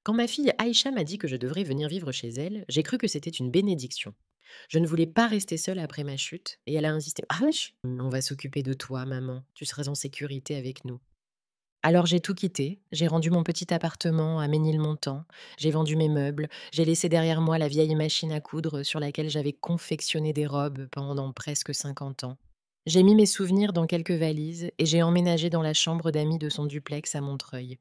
Quand ma fille Aïcha m'a dit que je devrais venir vivre chez elle, j'ai cru que c'était une bénédiction. Je ne voulais pas rester seule après ma chute et elle a insisté. Ah, wesh, on va s'occuper de toi, maman. Tu seras en sécurité avec nous. Alors j'ai tout quitté. J'ai rendu mon petit appartement à Ménilmontant. J'ai vendu mes meubles. J'ai laissé derrière moi la vieille machine à coudre sur laquelle j'avais confectionné des robes pendant presque 50 ans. J'ai mis mes souvenirs dans quelques valises et j'ai emménagé dans la chambre d'amis de son duplex à Montreuil.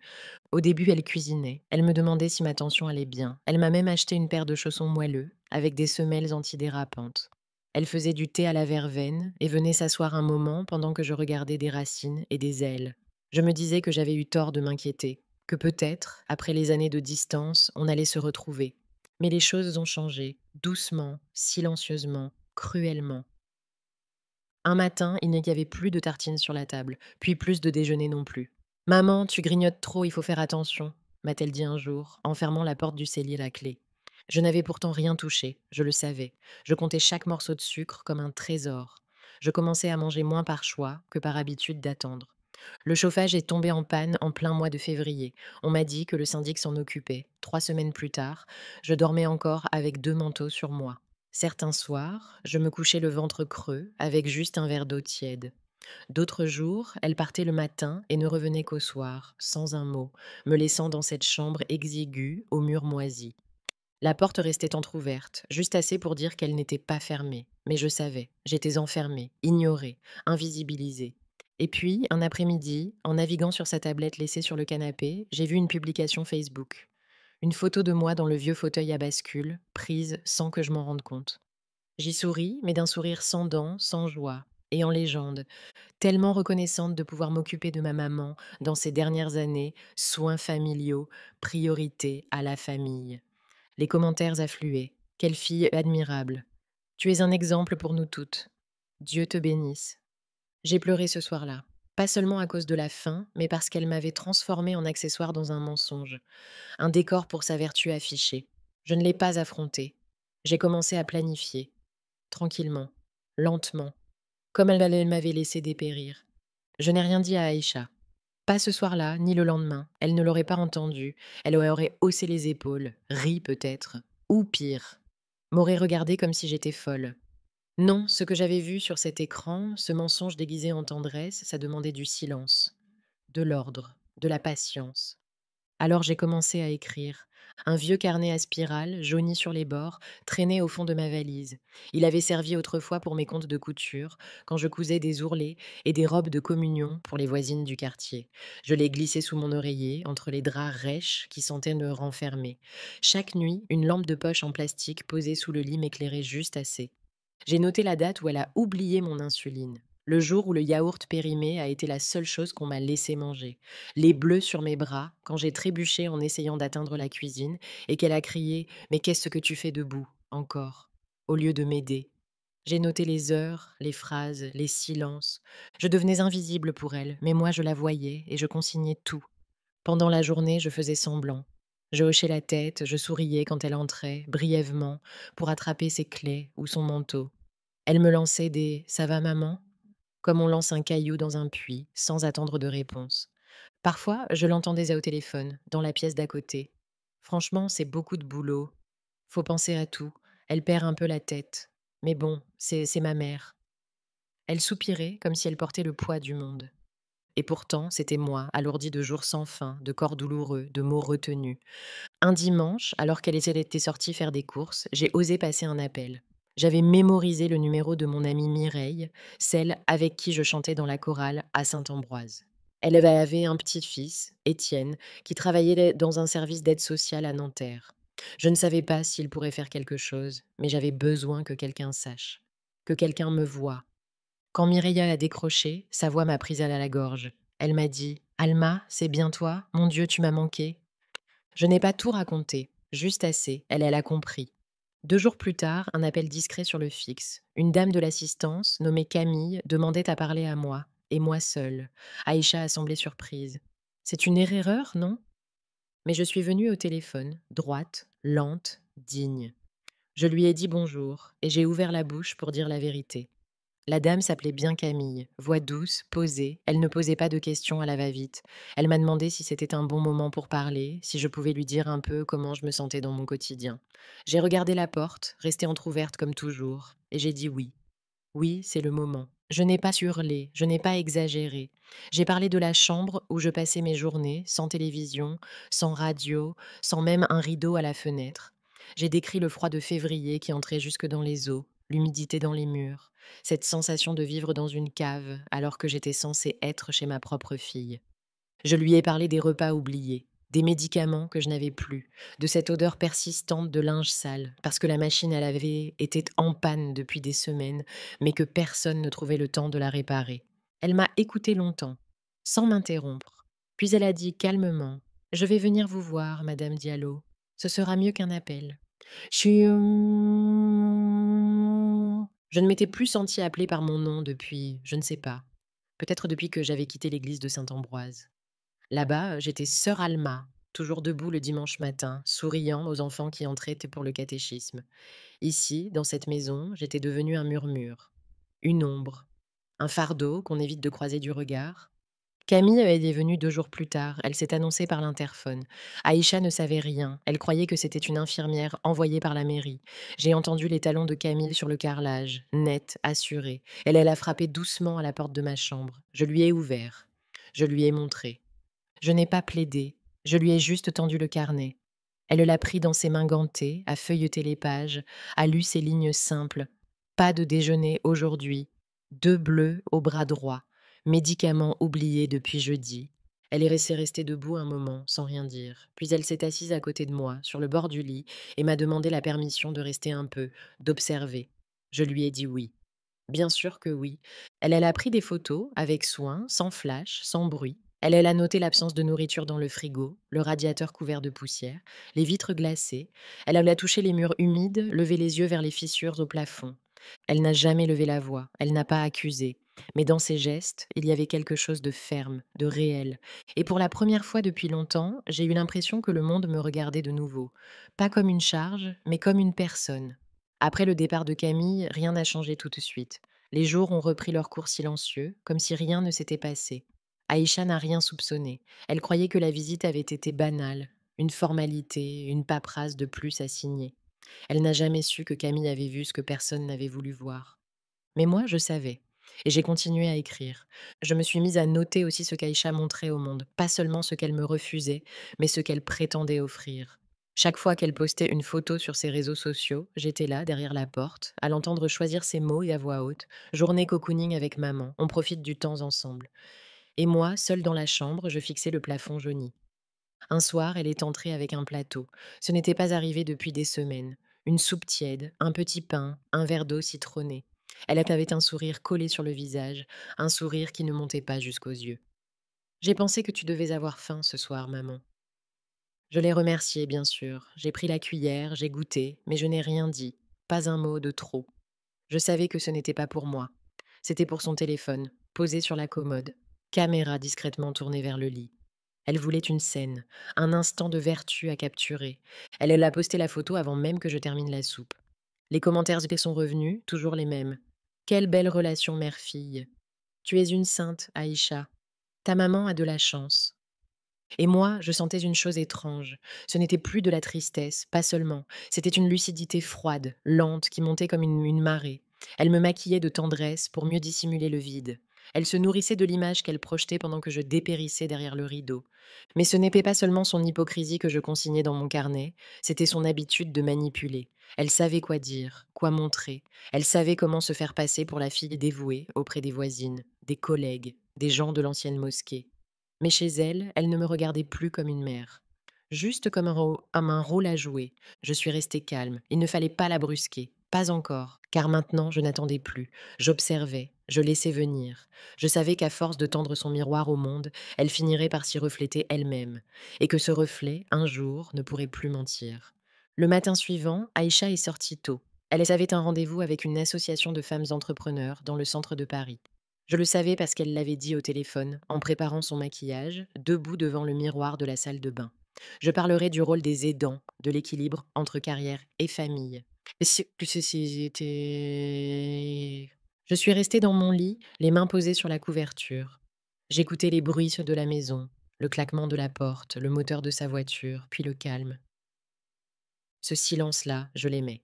Au début, elle cuisinait. Elle me demandait si ma tension allait bien. Elle m'a même acheté une paire de chaussons moelleux, avec des semelles antidérapantes. Elle faisait du thé à la verveine et venait s'asseoir un moment pendant que je regardais des racines et des ailes. Je me disais que j'avais eu tort de m'inquiéter, que peut-être, après les années de distance, on allait se retrouver. Mais les choses ont changé, doucement, silencieusement, cruellement. Un matin, il n'y avait plus de tartines sur la table, puis plus de déjeuner non plus. «Maman, tu grignotes trop, il faut faire attention», m'a-t-elle dit un jour, en fermant la porte du cellier à clé. Je n'avais pourtant rien touché, je le savais. Je comptais chaque morceau de sucre comme un trésor. Je commençais à manger moins par choix que par habitude d'attendre. Le chauffage est tombé en panne en plein mois de février. On m'a dit que le syndic s'en occupait. 3 semaines plus tard, je dormais encore avec 2 manteaux sur moi. Certains soirs, je me couchais le ventre creux avec juste un verre d'eau tiède. D'autres jours, elle partait le matin et ne revenait qu'au soir, sans un mot, me laissant dans cette chambre exiguë aux murs moisis. La porte restait entr'ouverte, juste assez pour dire qu'elle n'était pas fermée. Mais je savais, j'étais enfermée, ignorée, invisibilisée. Et puis, un après-midi, en naviguant sur sa tablette laissée sur le canapé, j'ai vu une publication Facebook. Une photo de moi dans le vieux fauteuil à bascule, prise sans que je m'en rende compte. J'y souris, mais d'un sourire sans dents, sans joie, et en légende, tellement reconnaissante de pouvoir m'occuper de ma maman dans ces dernières années, soins familiaux, priorité à la famille. Les commentaires affluaient. Quelle fille admirable. Tu es un exemple pour nous toutes. Dieu te bénisse. J'ai pleuré ce soir-là. Pas seulement à cause de la faim, mais parce qu'elle m'avait transformée en accessoire dans un mensonge, un décor pour sa vertu affichée. Je ne l'ai pas affrontée. J'ai commencé à planifier, tranquillement, lentement, comme elle m'avait laissé dépérir. Je n'ai rien dit à Aïcha. Pas ce soir-là, ni le lendemain. Elle ne l'aurait pas entendu. Elle aurait haussé les épaules, ri peut-être. Ou pire, m'aurait regardé comme si j'étais folle. Non, ce que j'avais vu sur cet écran, ce mensonge déguisé en tendresse, ça demandait du silence, de l'ordre, de la patience. Alors j'ai commencé à écrire. Un vieux carnet à spirale, jauni sur les bords, traînait au fond de ma valise. Il avait servi autrefois pour mes comptes de couture, quand je cousais des ourlets et des robes de communion pour les voisines du quartier. Je l'ai glissé sous mon oreiller, entre les draps rêches qui sentaient me renfermer. Chaque nuit, une lampe de poche en plastique posée sous le lit m'éclairait juste assez. J'ai noté la date où elle a oublié mon insuline. Le jour où le yaourt périmé a été la seule chose qu'on m'a laissé manger. Les bleus sur mes bras quand j'ai trébuché en essayant d'atteindre la cuisine et qu'elle a crié «Mais qu'est-ce que tu fais debout encore?» au lieu de m'aider. J'ai noté les heures, les phrases, les silences. Je devenais invisible pour elle, mais moi je la voyais et je consignais tout. Pendant la journée, je faisais semblant. Je hochais la tête, je souriais quand elle entrait, brièvement, pour attraper ses clés ou son manteau. Elle me lançait des «Ça va maman?» comme on lance un caillou dans un puits, sans attendre de réponse. Parfois, je l'entendais au téléphone, dans la pièce d'à côté. Franchement, c'est beaucoup de boulot. Faut penser à tout. Elle perd un peu la tête. Mais bon, c'est ma mère. Elle soupirait comme si elle portait le poids du monde. Et pourtant, c'était moi, alourdie de jours sans fin, de corps douloureux, de mots retenus. Un dimanche, alors qu'elle était sortie faire des courses, j'ai osé passer un appel. J'avais mémorisé le numéro de mon amie Mireille, celle avec qui je chantais dans la chorale à Saint-Ambroise. Elle avait un petit-fils, Étienne, qui travaillait dans un service d'aide sociale à Nanterre. Je ne savais pas s'il pourrait faire quelque chose, mais j'avais besoin que quelqu'un sache, que quelqu'un me voie. Quand Mireille a décroché, sa voix m'a prise à la gorge. Elle m'a dit: «Alma, c'est bien toi? Mon Dieu, tu m'as manqué.» Je n'ai pas tout raconté, juste assez, elle a compris. 2 jours plus tard, un appel discret sur le fixe. Une dame de l'assistance, nommée Camille, demandait à parler à moi, et moi seule. Aïcha a semblé surprise. C'est une erreur, non? Mais je suis venue au téléphone, droite, lente, digne. Je lui ai dit bonjour, et j'ai ouvert la bouche pour dire la vérité. La dame s'appelait bien Camille, voix douce, posée, elle ne posait pas de questions à la va-vite. Elle m'a demandé si c'était un bon moment pour parler, si je pouvais lui dire un peu comment je me sentais dans mon quotidien. J'ai regardé la porte, restée entr'ouverte comme toujours, et j'ai dit oui. Oui, c'est le moment. Je n'ai pas hurlé, je n'ai pas exagéré. J'ai parlé de la chambre où je passais mes journées, sans télévision, sans radio, sans même un rideau à la fenêtre. J'ai décrit le froid de février qui entrait jusque dans les os, l'humidité dans les murs, cette sensation de vivre dans une cave alors que j'étais censée être chez ma propre fille. Je lui ai parlé des repas oubliés, des médicaments que je n'avais plus, de cette odeur persistante de linge sale, parce que la machine à laver était en panne depuis des semaines, mais que personne ne trouvait le temps de la réparer. Elle m'a écouté longtemps, sans m'interrompre. Puis elle a dit calmement: «Je vais venir vous voir, Madame Diallo. Ce sera mieux qu'un appel.» Je ne m'étais plus sentie appelée par mon nom depuis, je ne sais pas, peut-être depuis que j'avais quitté l'église de Saint-Ambroise. Là-bas, j'étais sœur Alma, toujours debout le dimanche matin, souriant aux enfants qui entraient pour le catéchisme. Ici, dans cette maison, j'étais devenue un murmure, une ombre, un fardeau qu'on évite de croiser du regard. Camille est venue 2 jours plus tard, elle s'est annoncée par l'interphone. Aïcha ne savait rien, elle croyait que c'était une infirmière envoyée par la mairie. J'ai entendu les talons de Camille sur le carrelage, net, assuré. Elle a frappé doucement à la porte de ma chambre. Je lui ai ouvert. Je lui ai montré. Je n'ai pas plaidé, je lui ai juste tendu le carnet. Elle l'a pris dans ses mains gantées, a feuilleté les pages, a lu ces lignes simples. Pas de déjeuner aujourd'hui. 2 bleus au bras droit. Médicaments oubliés depuis jeudi. Elle est restée debout un moment, sans rien dire. Puis elle s'est assise à côté de moi, sur le bord du lit, et m'a demandé la permission de rester un peu, d'observer. Je lui ai dit oui. Bien sûr que oui. Elle a pris des photos avec soin, sans flash, sans bruit. Elle a noté l'absence de nourriture dans le frigo, le radiateur couvert de poussière, les vitres glacées. Elle a touché les murs humides, levé les yeux vers les fissures au plafond. Elle n'a jamais levé la voix, elle n'a pas accusé. Mais dans ses gestes, il y avait quelque chose de ferme, de réel. Et pour la première fois depuis longtemps, j'ai eu l'impression que le monde me regardait de nouveau. Pas comme une charge, mais comme une personne. Après le départ de Camille, rien n'a changé tout de suite. Les jours ont repris leur cours silencieux, comme si rien ne s'était passé. Aïcha n'a rien soupçonné. Elle croyait que la visite avait été banale, une formalité, une paperasse de plus à signer. Elle n'a jamais su que Camille avait vu ce que personne n'avait voulu voir. Mais moi, je savais. Et j'ai continué à écrire. Je me suis mise à noter aussi ce qu'Aïcha montrait au monde, pas seulement ce qu'elle me refusait, mais ce qu'elle prétendait offrir. Chaque fois qu'elle postait une photo sur ses réseaux sociaux, j'étais là, derrière la porte, à l'entendre choisir ses mots et à voix haute. Journée cocooning avec maman, on profite du temps ensemble. Et moi, seule dans la chambre, je fixais le plafond jauni. Un soir, elle est entrée avec un plateau. Ce n'était pas arrivé depuis des semaines. Une soupe tiède, un petit pain, un verre d'eau citronné. Elle avait un sourire collé sur le visage, un sourire qui ne montait pas jusqu'aux yeux. J'ai pensé que tu devais avoir faim ce soir, maman. Je l'ai remerciée, bien sûr. J'ai pris la cuillère, j'ai goûté, mais je n'ai rien dit. Pas un mot de trop. Je savais que ce n'était pas pour moi. C'était pour son téléphone, posé sur la commode, caméra discrètement tournée vers le lit. Elle voulait une scène, un instant de vertu à capturer. Elle a posté la photo avant même que je termine la soupe. Les commentaires sont revenus, toujours les mêmes. Quelle belle relation mère-fille. Tu es une sainte, Aïcha. Ta maman a de la chance. Et moi, je sentais une chose étrange. Ce n'était plus de la tristesse, pas seulement. C'était une lucidité froide, lente, qui montait comme une marée. Elle me maquillait de tendresse pour mieux dissimuler le vide. Elle se nourrissait de l'image qu'elle projetait pendant que je dépérissais derrière le rideau. Mais ce n'était pas seulement son hypocrisie que je consignais dans mon carnet, c'était son habitude de manipuler. Elle savait quoi dire, quoi montrer. Elle savait comment se faire passer pour la fille dévouée auprès des voisines, des collègues, des gens de l'ancienne mosquée. Mais chez elle, elle ne me regardait plus comme une mère. Juste comme un rôle à jouer. Je suis restée calme. Il ne fallait pas la brusquer. Pas encore. Car maintenant, je n'attendais plus. J'observais. Je laissais venir. Je savais qu'à force de tendre son miroir au monde, elle finirait par s'y refléter elle-même. Et que ce reflet, un jour, ne pourrait plus mentir. Le matin suivant, Aïcha est sortie tôt. Elle avait un rendez-vous avec une association de femmes entrepreneurs dans le centre de Paris. Je le savais parce qu'elle l'avait dit au téléphone, en préparant son maquillage, debout devant le miroir de la salle de bain. Je parlerai du rôle des aidants, de l'équilibre entre carrière et famille. Et c'était... Je suis restée dans mon lit, les mains posées sur la couverture. J'écoutais les bruits de la maison, le claquement de la porte, le moteur de sa voiture, puis le calme. Ce silence-là, je l'aimais.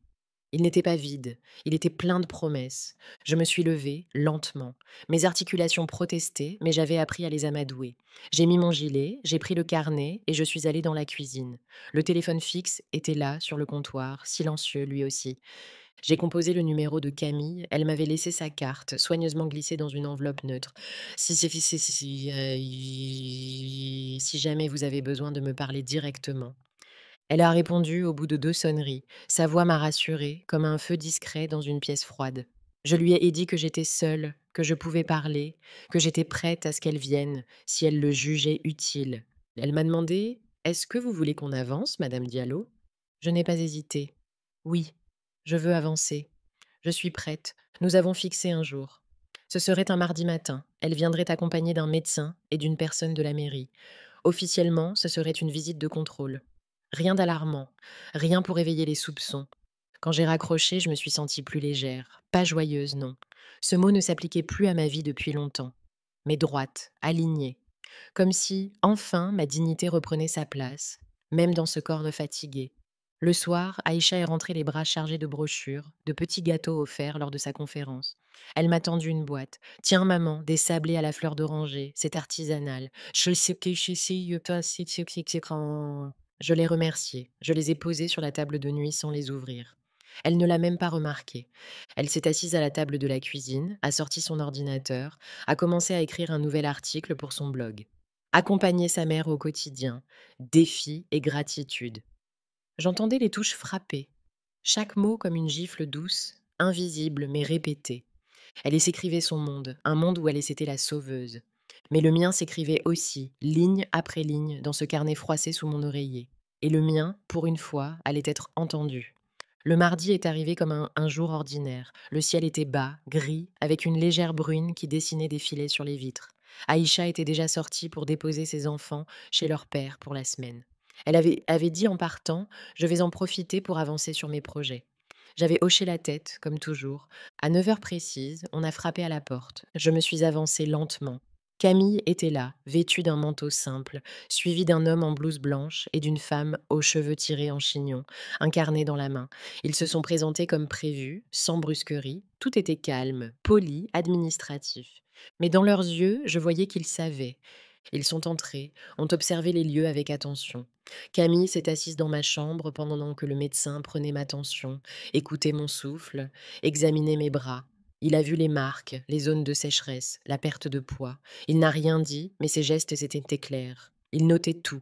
Il n'était pas vide, il était plein de promesses. Je me suis levée, lentement. Mes articulations protestaient, mais j'avais appris à les amadouer. J'ai mis mon gilet, j'ai pris le carnet et je suis allée dans la cuisine. Le téléphone fixe était là, sur le comptoir, silencieux lui aussi. J'ai composé le numéro de Camille, elle m'avait laissé sa carte, soigneusement glissée dans une enveloppe neutre. Si jamais vous avez besoin de me parler directement. Elle a répondu au bout de 2 sonneries. Sa voix m'a rassurée, comme un feu discret dans une pièce froide. Je lui ai dit que j'étais seule, que je pouvais parler, que j'étais prête à ce qu'elle vienne, si elle le jugeait utile. Elle m'a demandé: «Est-ce que vous voulez qu'on avance, madame Diallo?» Je n'ai pas hésité. «Oui, je veux avancer. Je suis prête. Nous avons fixé un jour. Ce serait un mardi matin. Elle viendrait accompagnée d'un médecin et d'une personne de la mairie. Officiellement, ce serait une visite de contrôle. Rien d'alarmant, rien pour éveiller les soupçons. Quand j'ai raccroché, je me suis sentie plus légère, pas joyeuse, non. Ce mot ne s'appliquait plus à ma vie depuis longtemps, mais droite, alignée, comme si, enfin, ma dignité reprenait sa place, même dans ce corps de fatigué. Le soir, Aïcha est rentrée les bras chargés de brochures, de petits gâteaux offerts lors de sa conférence. Elle m'a tendu une boîte. Tiens, maman, des sablés à la fleur d'oranger, c'est artisanal. Je l'ai remerciée. Je les ai posés sur la table de nuit sans les ouvrir. Elle ne l'a même pas remarqué. Elle s'est assise à la table de la cuisine, a sorti son ordinateur, a commencé à écrire un nouvel article pour son blog. Accompagner sa mère au quotidien, défi et gratitude. J'entendais les touches frapper, chaque mot comme une gifle douce, invisible mais répétée. Elle s'écrivait son monde, un monde où elle était la sauveuse. Mais le mien s'écrivait aussi, ligne après ligne, dans ce carnet froissé sous mon oreiller. Et le mien, pour une fois, allait être entendu. Le mardi est arrivé comme un jour ordinaire. Le ciel était bas, gris, avec une légère brune qui dessinait des filets sur les vitres. Aïcha était déjà sortie pour déposer ses enfants chez leur père pour la semaine. Elle avait dit en partant: «Je vais en profiter pour avancer sur mes projets». J'avais hoché la tête, comme toujours. À 9 heures précises, on a frappé à la porte. Je me suis avancée lentement. Camille était là, vêtue d'un manteau simple, suivie d'un homme en blouse blanche et d'une femme aux cheveux tirés en chignon, un carnet dans la main. Ils se sont présentés comme prévu, sans brusquerie. Tout était calme, poli, administratif. Mais dans leurs yeux, je voyais qu'ils savaient. Ils sont entrés, ont observé les lieux avec attention. Camille s'est assise dans ma chambre pendant que le médecin prenait ma tension, écoutait mon souffle, examinait mes bras. Il a vu les marques, les zones de sécheresse, la perte de poids. Il n'a rien dit, mais ses gestes étaient clairs. Il notait tout.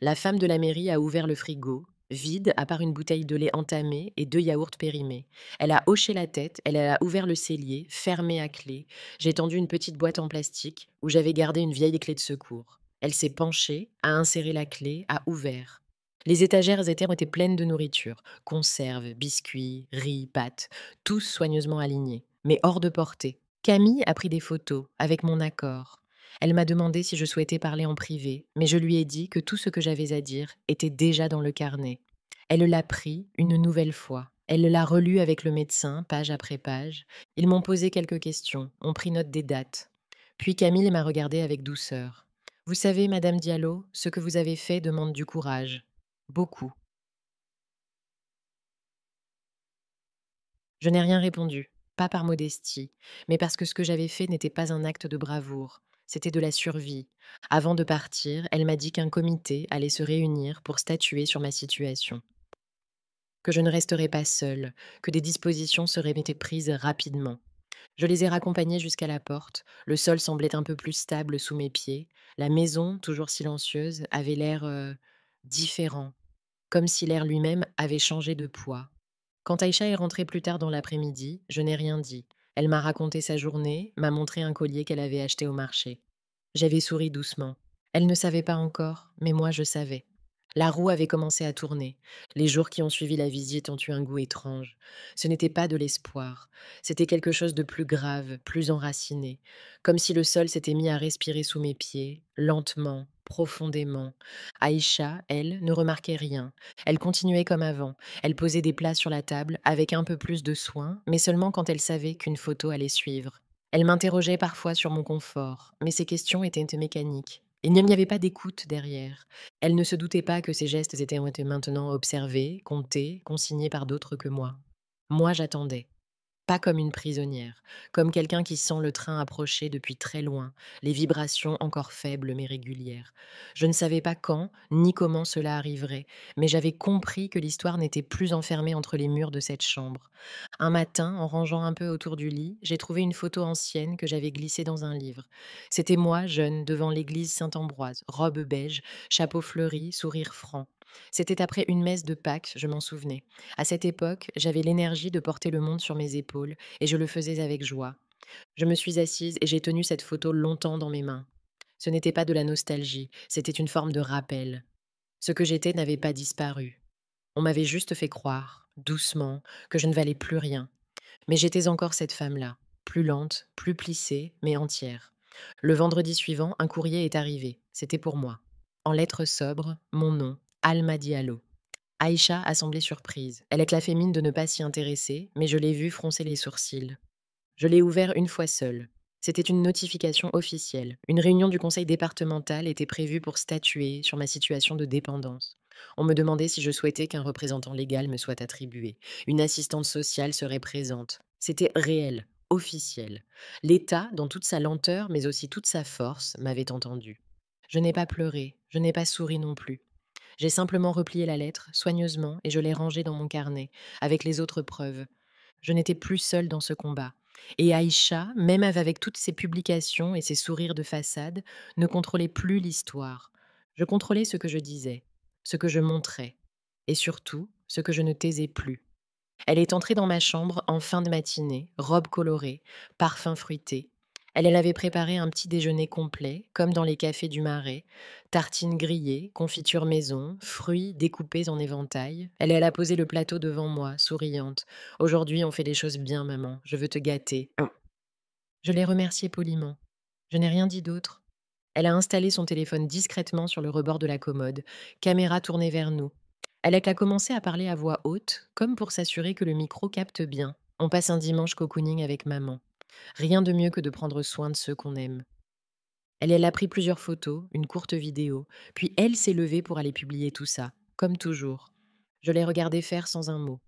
La femme de la mairie a ouvert le frigo, vide à part une bouteille de lait entamée et 2 yaourts périmés. Elle a hoché la tête, elle a ouvert le cellier, fermé à clé. J'ai tendu une petite boîte en plastique où j'avais gardé une vieille clé de secours. Elle s'est penchée, a inséré la clé, a ouvert. Les étagères étaient pleines de nourriture, conserves, biscuits, riz, pâtes, tous soigneusement alignés, mais hors de portée. Camille a pris des photos, avec mon accord. Elle m'a demandé si je souhaitais parler en privé, mais je lui ai dit que tout ce que j'avais à dire était déjà dans le carnet. Elle l'a pris une nouvelle fois. Elle l'a relu avec le médecin, page après page. Ils m'ont posé quelques questions, ont pris note des dates. Puis Camille m'a regardée avec douceur. Vous savez, Madame Diallo, ce que vous avez fait demande du courage. Beaucoup. Je n'ai rien répondu, pas par modestie, mais parce que ce que j'avais fait n'était pas un acte de bravoure, c'était de la survie. Avant de partir, elle m'a dit qu'un comité allait se réunir pour statuer sur ma situation, que je ne resterais pas seule, que des dispositions seraient prises rapidement. Je les ai raccompagnés jusqu'à la porte. Le sol semblait un peu plus stable sous mes pieds. La maison, toujours silencieuse, avait l'air différent, comme si l'air lui-même avait changé de poids. Quand Aïcha est rentrée plus tard dans l'après-midi, je n'ai rien dit. Elle m'a raconté sa journée, m'a montré un collier qu'elle avait acheté au marché. J'avais souri doucement. Elle ne savait pas encore, mais moi je savais. La roue avait commencé à tourner. Les jours qui ont suivi la visite ont eu un goût étrange. Ce n'était pas de l'espoir. C'était quelque chose de plus grave, plus enraciné. Comme si le sol s'était mis à respirer sous mes pieds, lentement, profondément. Aïcha, elle, ne remarquait rien. Elle continuait comme avant. Elle posait des plats sur la table avec un peu plus de soin, mais seulement quand elle savait qu'une photo allait suivre. Elle m'interrogeait parfois sur mon confort, mais ses questions étaient mécaniques. Il n'y avait pas d'écoute derrière. Elle ne se doutait pas que ses gestes étaient maintenant observés, comptés, consignés par d'autres que moi. Moi, j'attendais. Pas comme une prisonnière, comme quelqu'un qui sent le train approcher depuis très loin, les vibrations encore faibles mais régulières. Je ne savais pas quand ni comment cela arriverait, mais j'avais compris que l'histoire n'était plus enfermée entre les murs de cette chambre. Un matin, en rangeant un peu autour du lit, j'ai trouvé une photo ancienne que j'avais glissée dans un livre. C'était moi, jeune, devant l'église Saint-Ambroise, robe beige, chapeau fleuri, sourire franc. C'était après une messe de Pâques, je m'en souvenais. À cette époque, j'avais l'énergie de porter le monde sur mes épaules et je le faisais avec joie. Je me suis assise et j'ai tenu cette photo longtemps dans mes mains. Ce n'était pas de la nostalgie, c'était une forme de rappel. Ce que j'étais n'avait pas disparu. On m'avait juste fait croire, doucement, que je ne valais plus rien. Mais j'étais encore cette femme-là, plus lente, plus plissée, mais entière. Le vendredi suivant, un courrier est arrivé. C'était pour moi. En lettres sobres, mon nom, Alma Diallo. Aïcha a semblé surprise. Elle a clafé mine de ne pas s'y intéresser, mais je l'ai vue froncer les sourcils. Je l'ai ouvert une fois seule. C'était une notification officielle. Une réunion du conseil départemental était prévue pour statuer sur ma situation de dépendance. On me demandait si je souhaitais qu'un représentant légal me soit attribué. Une assistante sociale serait présente. C'était réel, officiel. L'État, dans toute sa lenteur, mais aussi toute sa force, m'avait entendu. Je n'ai pas pleuré, je n'ai pas souri non plus. J'ai simplement replié la lettre, soigneusement, et je l'ai rangée dans mon carnet, avec les autres preuves. Je n'étais plus seule dans ce combat. Et Aïcha, même avec toutes ses publications et ses sourires de façade, ne contrôlait plus l'histoire. Je contrôlais ce que je disais, ce que je montrais, et surtout ce que je ne taisais plus. Elle est entrée dans ma chambre en fin de matinée, robe colorée, parfum fruité. Elle avait préparé un petit déjeuner complet, comme dans les cafés du Marais. Tartines grillées, confiture maison, fruits découpés en éventail. Elle a posé le plateau devant moi, souriante. Aujourd'hui, on fait les choses bien, maman. Je veux te gâter. Je l'ai remerciée poliment. Je n'ai rien dit d'autre. Elle a installé son téléphone discrètement sur le rebord de la commode, caméra tournée vers nous. Elle a commencé à parler à voix haute, comme pour s'assurer que le micro capte bien. On passe un dimanche cocooning avec maman. Rien de mieux que de prendre soin de ceux qu'on aime. Elle a pris plusieurs photos, une courte vidéo, puis elle s'est levée pour aller publier tout ça, comme toujours. Je l'ai regardée faire sans un mot.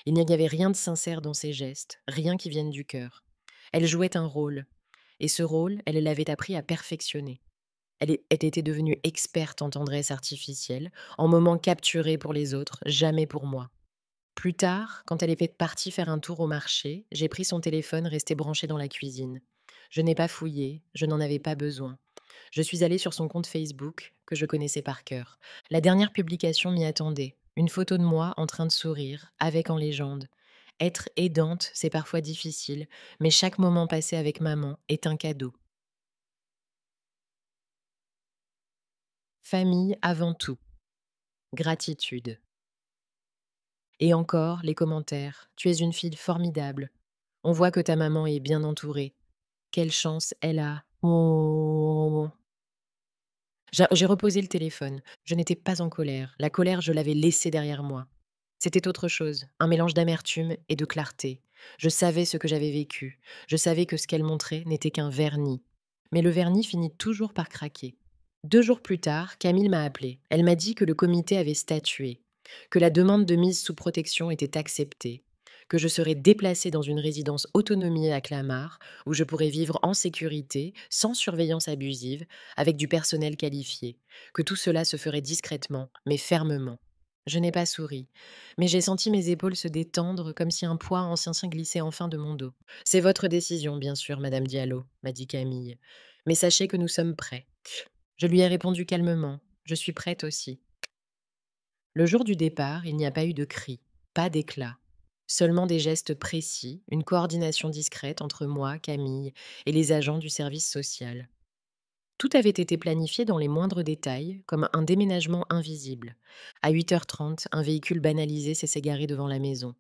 Il n'y avait rien de sincère dans ses gestes, rien qui vienne du cœur. Elle jouait un rôle, et ce rôle, elle l'avait appris à perfectionner. Elle était devenue experte en tendresse artificielle, en moments capturés pour les autres, jamais pour moi. Plus tard, quand elle était partie faire un tour au marché, j'ai pris son téléphone resté branché dans la cuisine. Je n'ai pas fouillé, je n'en avais pas besoin. Je suis allée sur son compte Facebook, que je connaissais par cœur. La dernière publication m'y attendait. Une photo de moi en train de sourire, avec en légende. Être aidante, c'est parfois difficile, mais chaque moment passé avec maman est un cadeau. Famille avant tout. Gratitude. Et encore, les commentaires. Tu es une fille formidable. On voit que ta maman est bien entourée. Quelle chance elle a. Oh. J'ai reposé le téléphone. Je n'étais pas en colère. La colère, je l'avais laissée derrière moi. C'était autre chose, un mélange d'amertume et de clarté. Je savais ce que j'avais vécu. Je savais que ce qu'elle montrait n'était qu'un vernis. Mais le vernis finit toujours par craquer. 2 jours plus tard, Camille m'a appelé. Elle m'a dit que le comité avait statué, que la demande de mise sous protection était acceptée, que je serais déplacée dans une résidence autonomie à Clamart, où je pourrais vivre en sécurité, sans surveillance abusive, avec du personnel qualifié, que tout cela se ferait discrètement, mais fermement. Je n'ai pas souri, mais j'ai senti mes épaules se détendre comme si un poids ancien glissait enfin de mon dos. C'est votre décision, bien sûr, Madame Diallo, m'a dit Camille. Mais sachez que nous sommes prêts. Je lui ai répondu calmement. Je suis prête aussi. Le jour du départ, il n'y a pas eu de cris, pas d'éclat. Seulement des gestes précis, une coordination discrète entre moi, Camille, et les agents du service social. Tout avait été planifié dans les moindres détails, comme un déménagement invisible. À 8h30, un véhicule banalisé s'est garé devant la maison.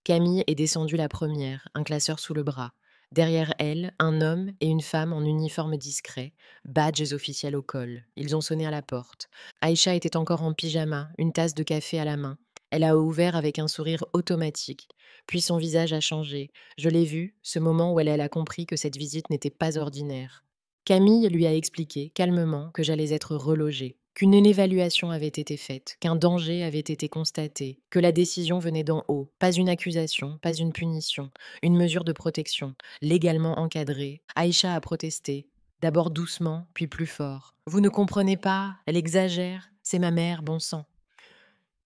Camille est descendue la première, un classeur sous le bras. Derrière elle, un homme et une femme en uniforme discret, badges officiels au col. Ils ont sonné à la porte. Aïcha était encore en pyjama, une tasse de café à la main. Elle a ouvert avec un sourire automatique. Puis son visage a changé. Je l'ai vu, ce moment où elle a compris que cette visite n'était pas ordinaire. Camille lui a expliqué, calmement, que j'allais être relogée, qu'une évaluation avait été faite, qu'un danger avait été constaté, que la décision venait d'en haut, pas une accusation, pas une punition, une mesure de protection, légalement encadrée. Aïcha a protesté, d'abord doucement, puis plus fort. Vous ne comprenez pas, elle exagère, c'est ma mère, bon sang.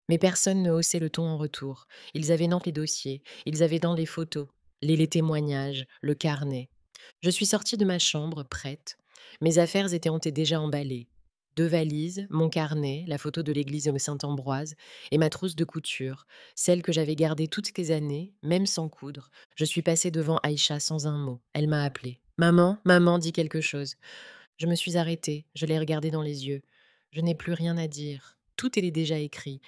Mais personne ne haussait le ton en retour. Ils avaient dans les dossiers, ils avaient dans les photos, les témoignages, le carnet. Je suis sortie de ma chambre, prête. Mes affaires étaient déjà emballées. 2 valises, mon carnet, la photo de l'église de Saint-Ambroise et ma trousse de couture, celle que j'avais gardée toutes ces années, même sans coudre. Je suis passée devant Aïcha sans un mot. Elle m'a appelée. Maman, maman, dis quelque chose. Je me suis arrêtée, je l'ai regardée dans les yeux. Je n'ai plus rien à dire. Tout est déjà écrit.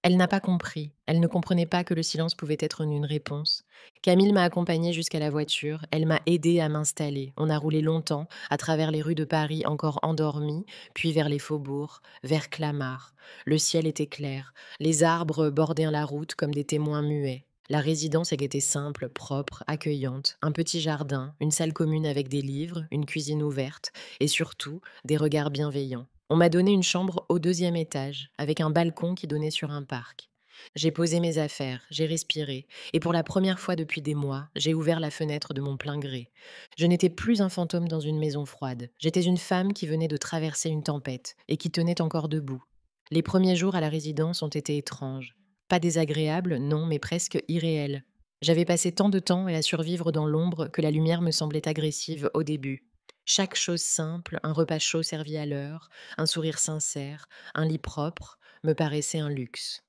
Elle n'a pas compris. Elle ne comprenait pas que le silence pouvait être une réponse. Camille m'a accompagnée jusqu'à la voiture. Elle m'a aidée à m'installer. On a roulé longtemps, à travers les rues de Paris encore endormies, puis vers les faubourgs, vers Clamart. Le ciel était clair. Les arbres bordaient la route comme des témoins muets. La résidence était simple, propre, accueillante. Un petit jardin, une salle commune avec des livres, une cuisine ouverte et surtout des regards bienveillants. On m'a donné une chambre au 2e étage, avec un balcon qui donnait sur un parc. J'ai posé mes affaires, j'ai respiré, et pour la première fois depuis des mois, j'ai ouvert la fenêtre de mon plein gré. Je n'étais plus un fantôme dans une maison froide. J'étais une femme qui venait de traverser une tempête et qui tenait encore debout. Les premiers jours à la résidence ont été étranges. Pas désagréables, non, mais presque irréels. J'avais passé tant de temps à survivre dans l'ombre que la lumière me semblait agressive au début. Chaque chose simple, un repas chaud servi à l'heure, un sourire sincère, un lit propre, me paraissait un luxe.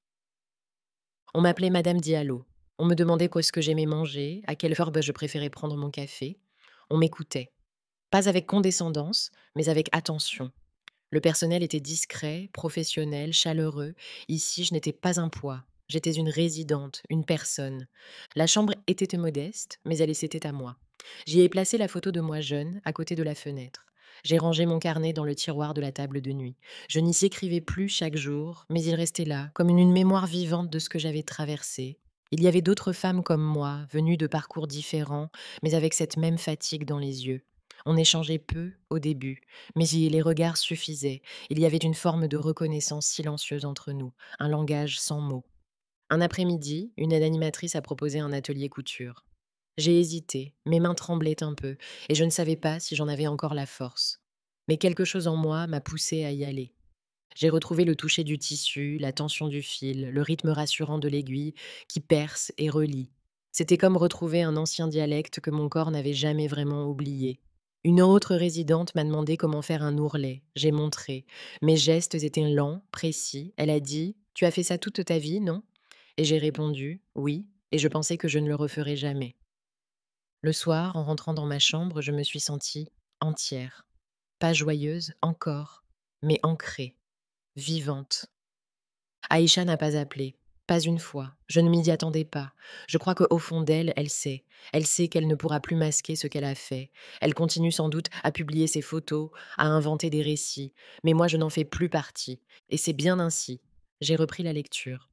On m'appelait Madame Diallo. On me demandait qu'est-ce que j'aimais manger, à quelle heure je préférais prendre mon café. On m'écoutait. Pas avec condescendance, mais avec attention. Le personnel était discret, professionnel, chaleureux. Ici, je n'étais pas un poids. J'étais une résidente, une personne. La chambre était modeste, mais elle était à moi. J'y ai placé la photo de moi jeune, à côté de la fenêtre. J'ai rangé mon carnet dans le tiroir de la table de nuit. Je n'y écrivais plus chaque jour, mais il restait là, comme une mémoire vivante de ce que j'avais traversé. Il y avait d'autres femmes comme moi, venues de parcours différents, mais avec cette même fatigue dans les yeux. On échangeait peu au début, mais les regards suffisaient. Il y avait une forme de reconnaissance silencieuse entre nous, un langage sans mots. Un après-midi, une animatrice a proposé un atelier couture. J'ai hésité, mes mains tremblaient un peu, et je ne savais pas si j'en avais encore la force. Mais quelque chose en moi m'a poussé à y aller. J'ai retrouvé le toucher du tissu, la tension du fil, le rythme rassurant de l'aiguille qui perce et relie. C'était comme retrouver un ancien dialecte que mon corps n'avait jamais vraiment oublié. Une autre résidente m'a demandé comment faire un ourlet. J'ai montré. Mes gestes étaient lents, précis. Elle a dit: Tu as fait ça toute ta vie, non? Et j'ai répondu: Oui, et je pensais que je ne le referais jamais. Le soir, en rentrant dans ma chambre, je me suis sentie entière. Pas joyeuse, encore, mais ancrée, vivante. Aïcha n'a pas appelé. Pas une fois. Je ne m'y attendais pas. Je crois qu'au fond d'elle, elle sait. Elle sait qu'elle ne pourra plus masquer ce qu'elle a fait. Elle continue sans doute à publier ses photos, à inventer des récits. Mais moi, je n'en fais plus partie. Et c'est bien ainsi. J'ai repris la lecture.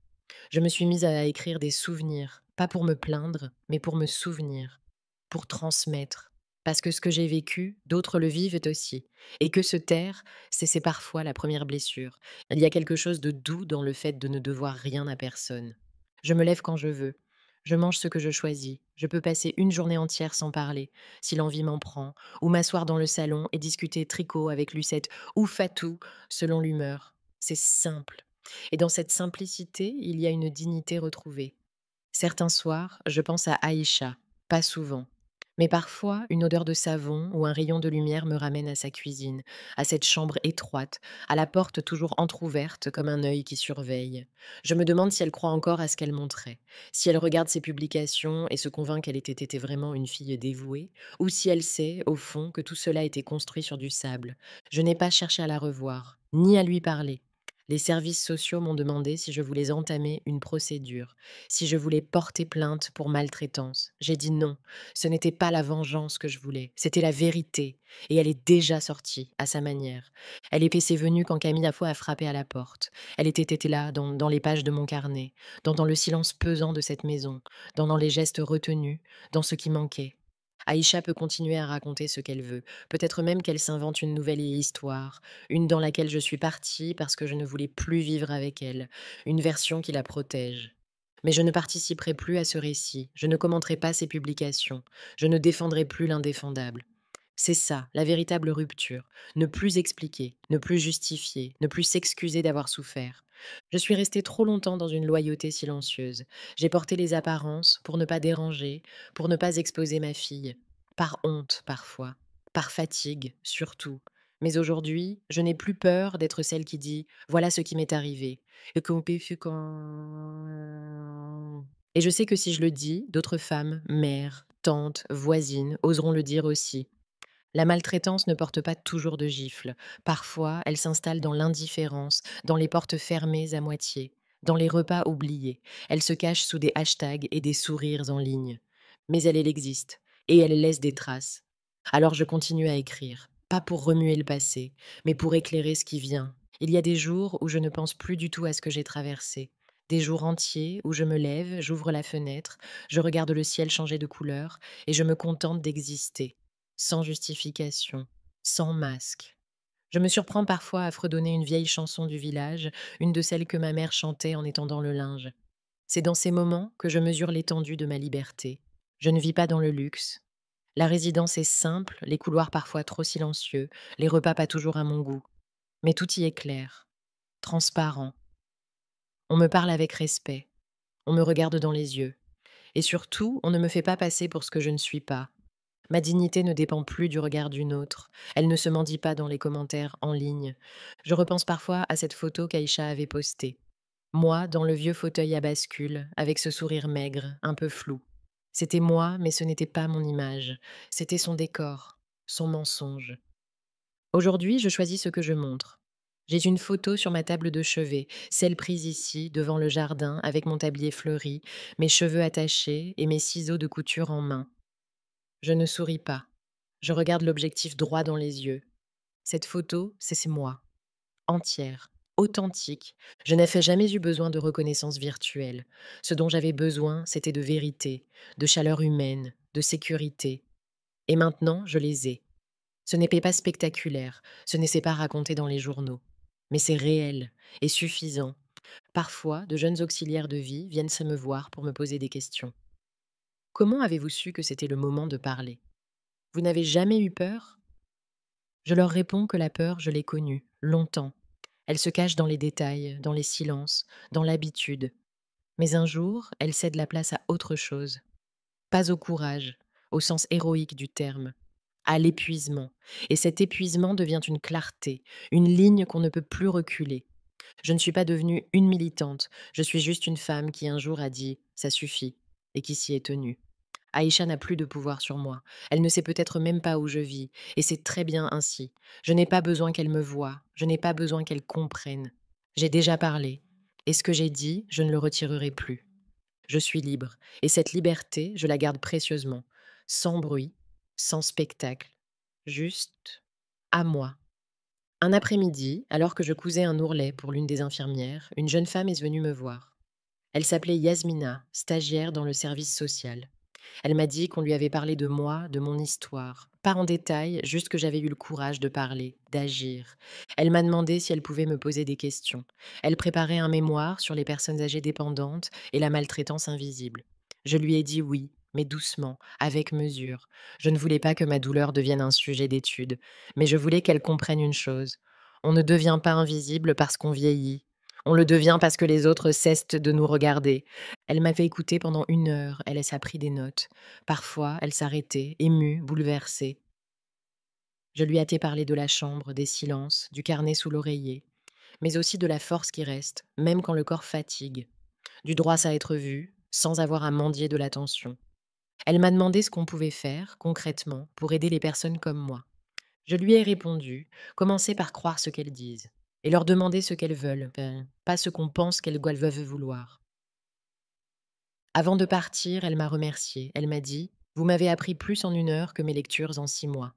Je me suis mise à écrire des souvenirs. Pas pour me plaindre, mais pour me souvenir. Pour transmettre. Parce que ce que j'ai vécu, d'autres le vivent aussi. Et que se taire, c'est parfois la première blessure. Il y a quelque chose de doux dans le fait de ne devoir rien à personne. Je me lève quand je veux. Je mange ce que je choisis. Je peux passer une journée entière sans parler, si l'envie m'en prend, ou m'asseoir dans le salon et discuter tricot avec Lucette ou Fatou, selon l'humeur. C'est simple. Et dans cette simplicité, il y a une dignité retrouvée. Certains soirs, je pense à Aïcha, pas souvent. Mais parfois, une odeur de savon ou un rayon de lumière me ramène à sa cuisine, à cette chambre étroite, à la porte toujours entr'ouverte comme un œil qui surveille. Je me demande si elle croit encore à ce qu'elle montrait, si elle regarde ses publications et se convainc qu'elle était été vraiment une fille dévouée, ou si elle sait, au fond, que tout cela a été construit sur du sable. Je n'ai pas cherché à la revoir, ni à lui parler. Les services sociaux m'ont demandé si je voulais entamer une procédure, si je voulais porter plainte pour maltraitance. J'ai dit non. Ce n'était pas la vengeance que je voulais, c'était la vérité. Et elle est déjà sortie, à sa manière. Elle était ses venue quand Camille Afo a frappé à la porte. Elle était là, dans les pages de mon carnet, dans le silence pesant de cette maison, dans les gestes retenus, dans ce qui manquait. Aïcha peut continuer à raconter ce qu'elle veut. Peut-être même qu'elle s'invente une nouvelle histoire, une dans laquelle je suis partie parce que je ne voulais plus vivre avec elle, une version qui la protège. Mais je ne participerai plus à ce récit, je ne commenterai pas ses publications, je ne défendrai plus l'indéfendable. C'est ça, la véritable rupture. Ne plus expliquer, ne plus justifier, ne plus s'excuser d'avoir souffert. Je suis restée trop longtemps dans une loyauté silencieuse. J'ai porté les apparences pour ne pas déranger, pour ne pas exposer ma fille. Par honte, parfois. Par fatigue, surtout. Mais aujourd'hui, je n'ai plus peur d'être celle qui dit voilà ce qui m'est arrivé. Et je sais que si je le dis, d'autres femmes, mères, tantes, voisines, oseront le dire aussi. La maltraitance ne porte pas toujours de gifles. Parfois, elle s'installe dans l'indifférence, dans les portes fermées à moitié, dans les repas oubliés. Elle se cache sous des hashtags et des sourires en ligne. Mais elle existe, et elle laisse des traces. Alors je continue à écrire, pas pour remuer le passé, mais pour éclairer ce qui vient. Il y a des jours où je ne pense plus du tout à ce que j'ai traversé. Des jours entiers où je me lève, j'ouvre la fenêtre, je regarde le ciel changer de couleur, et je me contente d'exister sans justification, sans masque. Je me surprends parfois à fredonner une vieille chanson du village, une de celles que ma mère chantait en étendant le linge. C'est dans ces moments que je mesure l'étendue de ma liberté. Je ne vis pas dans le luxe. La résidence est simple, les couloirs parfois trop silencieux, les repas pas toujours à mon goût. Mais tout y est clair, transparent. On me parle avec respect, on me regarde dans les yeux. Et surtout, on ne me fait pas passer pour ce que je ne suis pas. Ma dignité ne dépend plus du regard d'une autre. Elle ne se mendie pas dans les commentaires en ligne. Je repense parfois à cette photo qu'Aïcha avait postée. Moi, dans le vieux fauteuil à bascule, avec ce sourire maigre, un peu flou. C'était moi, mais ce n'était pas mon image. C'était son décor, son mensonge. Aujourd'hui, je choisis ce que je montre. J'ai une photo sur ma table de chevet, celle prise ici, devant le jardin, avec mon tablier fleuri, mes cheveux attachés et mes ciseaux de couture en main. Je ne souris pas. Je regarde l'objectif droit dans les yeux. Cette photo, c'est moi, entière, authentique. Je n'ai jamais eu besoin de reconnaissance virtuelle. Ce dont j'avais besoin, c'était de vérité, de chaleur humaine, de sécurité. Et maintenant, je les ai. Ce n'est pas spectaculaire, ce n'est pas raconté dans les journaux. Mais c'est réel et suffisant. Parfois, de jeunes auxiliaires de vie viennent se me voir pour me poser des questions. Comment avez-vous su que c'était le moment de parler? Vous n'avez jamais eu peur? Je leur réponds que la peur, je l'ai connue, longtemps. Elle se cache dans les détails, dans les silences, dans l'habitude. Mais un jour, elle cède la place à autre chose. Pas au courage, au sens héroïque du terme, à l'épuisement. Et cet épuisement devient une clarté, une ligne qu'on ne peut plus reculer. Je ne suis pas devenue une militante, je suis juste une femme qui un jour a dit ⁇ ça suffit ⁇ et qui s'y est tenue. Aïcha n'a plus de pouvoir sur moi. Elle ne sait peut-être même pas où je vis, et c'est très bien ainsi. Je n'ai pas besoin qu'elle me voie, je n'ai pas besoin qu'elle comprenne. J'ai déjà parlé, et ce que j'ai dit, je ne le retirerai plus. Je suis libre, et cette liberté, je la garde précieusement, sans bruit, sans spectacle, juste à moi. Un après-midi, alors que je cousais un ourlet pour l'une des infirmières, une jeune femme est venue me voir. Elle s'appelait Yasmina, stagiaire dans le service social. Elle m'a dit qu'on lui avait parlé de moi, de mon histoire. Pas en détail, juste que j'avais eu le courage de parler, d'agir. Elle m'a demandé si elle pouvait me poser des questions. Elle préparait un mémoire sur les personnes âgées dépendantes et la maltraitance invisible. Je lui ai dit oui, mais doucement, avec mesure. Je ne voulais pas que ma douleur devienne un sujet d'étude, mais je voulais qu'elle comprenne une chose. On ne devient pas invisible parce qu'on vieillit, On le devient parce que les autres cessent de nous regarder. Elle m'avait écoutée pendant 1 heure, elle a pris des notes. Parfois, elle s'arrêtait, émue, bouleversée. Je lui hâtais parler de la chambre, des silences, du carnet sous l'oreiller, mais aussi de la force qui reste, même quand le corps fatigue, du droit à être vu, sans avoir à mendier de l'attention. Elle m'a demandé ce qu'on pouvait faire, concrètement, pour aider les personnes comme moi. Je lui ai répondu, commencer par croire ce qu'elles disent, et leur demander ce qu'elles veulent, pas ce qu'on pense qu'elles doivent vouloir. Avant de partir, elle m'a remerciée. Elle m'a dit: «Vous m'avez appris plus en 1 heure que mes lectures en 6 mois».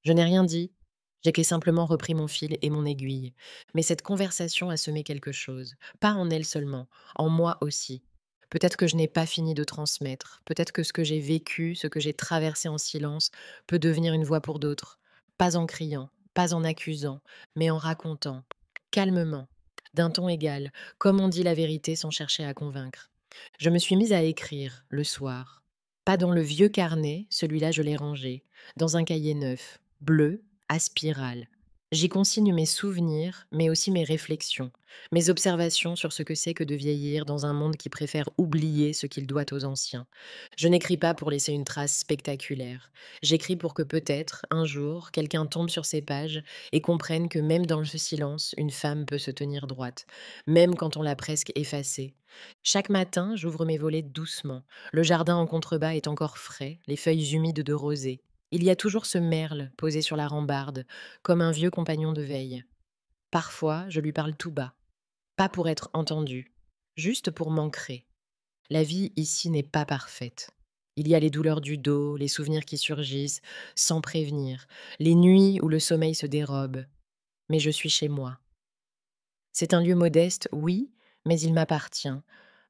Je n'ai rien dit. J'ai que simplement repris mon fil et mon aiguille. Mais cette conversation a semé quelque chose. Pas en elle seulement, en moi aussi. Peut-être que je n'ai pas fini de transmettre. Peut-être que ce que j'ai vécu, ce que j'ai traversé en silence, peut devenir une voix pour d'autres. Pas en criant, pas en accusant, mais en racontant. Calmement, d'un ton égal, comme on dit la vérité sans chercher à convaincre. Je me suis mise à écrire, le soir. Pas dans le vieux carnet, celui-là je l'ai rangé, dans un cahier neuf, bleu, à spirale. J'y consigne mes souvenirs, mais aussi mes réflexions, mes observations sur ce que c'est que de vieillir dans un monde qui préfère oublier ce qu'il doit aux anciens. Je n'écris pas pour laisser une trace spectaculaire. J'écris pour que peut-être, un jour, quelqu'un tombe sur ces pages et comprenne que même dans ce silence, une femme peut se tenir droite, même quand on l'a presque effacée. Chaque matin, j'ouvre mes volets doucement. Le jardin en contrebas est encore frais, les feuilles humides de rosée. Il y a toujours ce merle posé sur la rambarde, comme un vieux compagnon de veille. Parfois, je lui parle tout bas, pas pour être entendu, juste pour m'ancrer. La vie ici n'est pas parfaite. Il y a les douleurs du dos, les souvenirs qui surgissent, sans prévenir, les nuits où le sommeil se dérobe. Mais je suis chez moi. C'est un lieu modeste, oui, mais il m'appartient.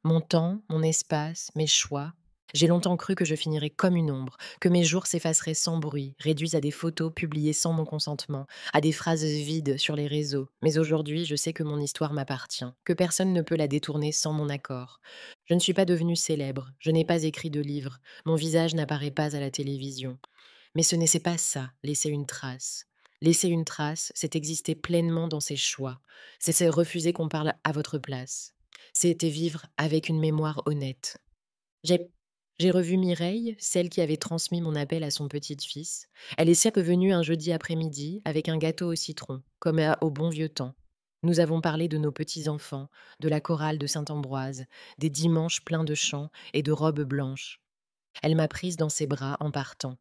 Mon temps, mon espace, mes choix. J'ai longtemps cru que je finirais comme une ombre, que mes jours s'effaceraient sans bruit, réduits à des photos publiées sans mon consentement, à des phrases vides sur les réseaux. Mais aujourd'hui, je sais que mon histoire m'appartient, que personne ne peut la détourner sans mon accord. Je ne suis pas devenue célèbre, je n'ai pas écrit de livre, mon visage n'apparaît pas à la télévision. Mais ce n'est c'est pas ça, laisser une trace. Laisser une trace, c'est exister pleinement dans ses choix. C'est refuser qu'on parle à votre place. C'était vivre avec une mémoire honnête. J'ai j'ai revu Mireille, celle qui avait transmis mon appel à son petit-fils. Elle est venue un jeudi après-midi avec un gâteau au citron, comme au bon vieux temps. Nous avons parlé de nos petits-enfants, de la chorale de Saint-Ambroise, des dimanches pleins de chants et de robes blanches. Elle m'a prise dans ses bras en partant.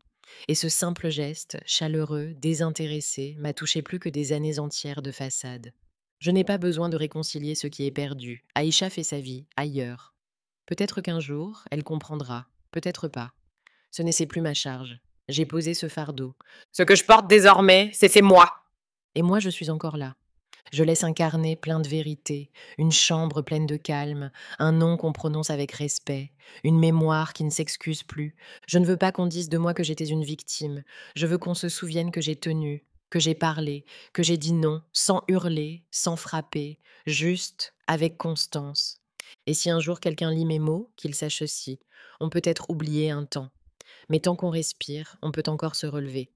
Et ce simple geste, chaleureux, désintéressé, m'a touché plus que des années entières de façade. Je n'ai pas besoin de réconcilier ce qui est perdu. Aïcha fait sa vie, ailleurs. Peut-être qu'un jour, elle comprendra. Peut-être pas. Ce n'est c'est plus ma charge. J'ai posé ce fardeau. Ce que je porte désormais, c'est moi. Et moi, je suis encore là. Je laisse un carnet plein de vérité, une chambre pleine de calme, un nom qu'on prononce avec respect, une mémoire qui ne s'excuse plus. Je ne veux pas qu'on dise de moi que j'étais une victime. Je veux qu'on se souvienne que j'ai tenu, que j'ai parlé, que j'ai dit non, sans hurler, sans frapper, juste, avec constance. Et si un jour quelqu'un lit mes mots, qu'il sache ceci. On peut être oublié un temps. Mais tant qu'on respire, on peut encore se relever.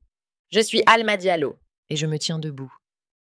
Je suis Alma Diallo. Et je me tiens debout.